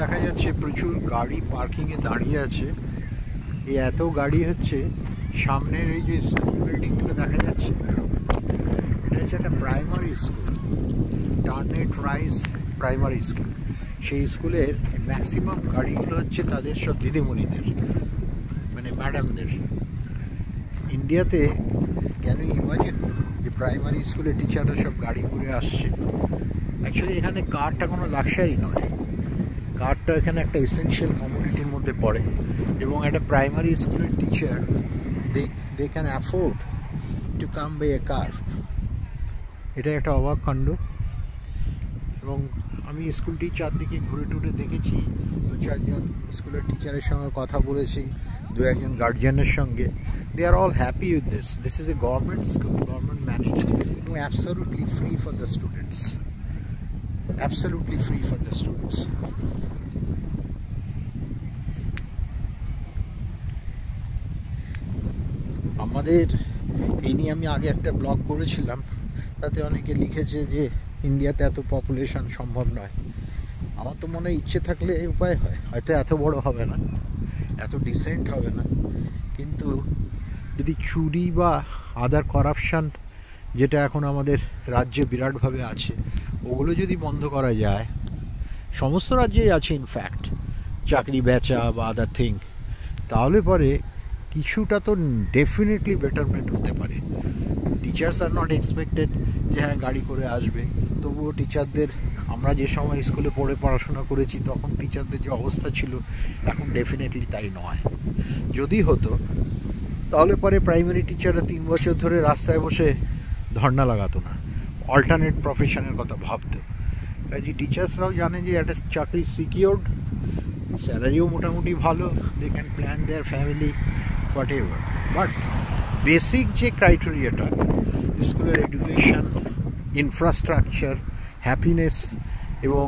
দেখা যাচ্ছে প্রচুর গাড়ি পার্কিংয়ে দাঁড়িয়ে আছে। এই এত গাড়ি হচ্ছে সামনের এই যে স্কুল বিল্ডিংগুলো দেখা যাচ্ছে, এটা হচ্ছে একটা প্রাইমারি স্কুল, টার্নেট রাইস প্রাইমারি স্কুল। সেই স্কুলের ম্যাক্সিমাম গাড়িগুলো হচ্ছে তাদের সব দিদিমণিদের, মানে ম্যাডামদের। ইন্ডিয়াতে কেন ইমাজিন যে প্রাইমারি স্কুলের টিচাররা সব গাড়ি করে আসছে। অ্যাকচুয়ালি এখানে কারটা কোনো লাক্সারি নয়, কারটা এখানে একটা এসেনশিয়াল কমোডিটির মধ্যে পড়ে, এবং একটা প্রাইমারি স্কুলের teacher they can afford to come by a car. এটা একটা অবাক কাণ্ড। এবং আমি স্কুলটির চারদিকে ঘুরে টুরে দেখেছি, 2-4জন স্কুলের টিচারের সঙ্গে কথা বলেছি, 2-1জন গার্জিয়ানের সঙ্গে। They are all happy with this is a government school, government managed, এবং absolutely free for the students, absolutely free for the students. আমাদের এই নিয়ে আমি আগে একটা ব্লগ করেছিলাম, তাতে অনেকে লিখেছে যে ইন্ডিয়াতে এত পপুলেশন সম্ভব নয়। আমার তো মনে হয় ইচ্ছে থাকলে উপায় হয়, হয়তো এত বড় হবে না, এত ডিসেন্ট হবে না, কিন্তু যদি চুরি বা আদার করাপশান যেটা এখন আমাদের রাজ্যে বিরাটভাবে আছে, ওগুলো যদি বন্ধ করা যায়, সমস্ত রাজ্যেই আছে ইনফ্যাক্ট, চাকরি বেচা বা আদার থিং, তাহলে পরে কিছুটা তো ডেফিনেটলি বেটারমেন্ট হতে পারে। টিচার্স আর নট এক্সপেক্টেড যে হ্যাঁ গাড়ি করে আসবে, তবুও টিচারদের, আমরা যে সময় স্কুলে পড়ে পড়াশোনা করেছি তখন টিচারদের যে অবস্থা ছিল, এখন ডেফিনেটলি তাই নয়। যদি হতো তাহলে পরে প্রাইমারি টিচাররা 3 বছর ধরে রাস্তায় বসে ধর্ণা লাগাতো না, অল্টারনেট প্রফেশনের কথা ভাবতো। কাজে টিচার্সরাও জানে যে একটা চাকরি সিকিউরড, স্যালারিও মোটামুটি ভালো, they can plan their family whatever. But basic যে ক্রাইটেরিয়াটা, স্কুলের এডুকেশন, ইনফ্রাস্ট্রাকচার, হ্যাপিনেস এবং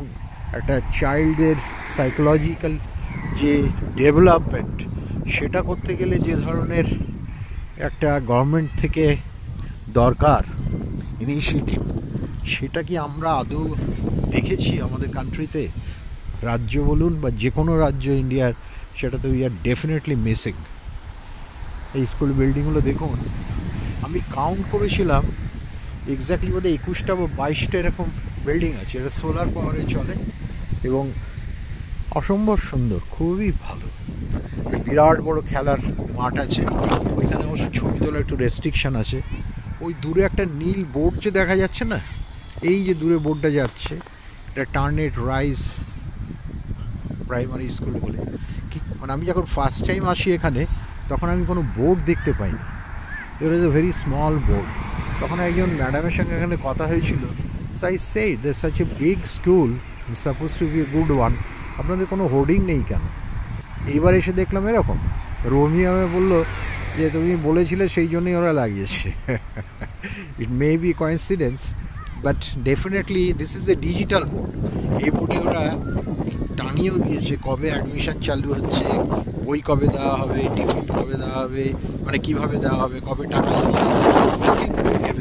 একটা চাইল্ডের সাইকোলজিক্যাল যে ডেভেলপমেন্ট, সেটা করতে গেলে যে ধরনের একটা গভর্নমেন্ট থেকে দরকার ইনিশিয়েটিভ, সেটা কি আমরা আদৌ দেখেছি আমাদের কান্ট্রিতে? রাজ্য বলুন বা যে কোনো রাজ্য ইন্ডিয়ার, সেটা তো উই আর ডেফিনেটলি মিসিং। এই স্কুল বিল্ডিংগুলো দেখুন, আমি কাউন্ট করেছিলাম এক্স্যাক্টলি বোধহয় 21টা বা 22টা এরকম বিল্ডিং আছে। এটা সোলার পাওয়ারে চলে এবং অসম্ভব সুন্দর, খুবই ভালো। বিরাট বড় খেলার মাঠ আছে, ওইখানে অবশ্য ছবি তোলা একটু রেস্ট্রিকশান আছে। ওই দূরে একটা নীল বোর্ড যে দেখা যাচ্ছে না, এই যে দূরে বোর্ডটা যাচ্ছে, এটা টার্নেট রাইস প্রাইমারি স্কুল বলে। কি মানে আমি যখন ফার্স্ট টাইম আসি এখানে, তখন আমি কোনো বোর্ড দেখতে পাইনি, it is a very small board. তখন একজন ম্যাডামের সঙ্গে এখানে কথা হয়েছিল, so I said that's such a big school, suppose to be a good one, আপনাদের কোনো হোর্ডিং নেই কেন? এইবার এসে দেখলাম এরকম। রোমিও আমায় বললো যে তুমি বলেছিলে সেই জন্যই ওরা লাগিয়েছে। It may be coincidence, but definitely this is a digital board. এই বোর্ডে ওরা টাঙিয়েও দিয়েছে কবে অ্যাডমিশন চালু হচ্ছে, বই কবে দেওয়া হবে, টিফিন কবে দেওয়া হবে, মানে কীভাবে দেওয়া হবে, কবে টাকা জমা দিতে হবে,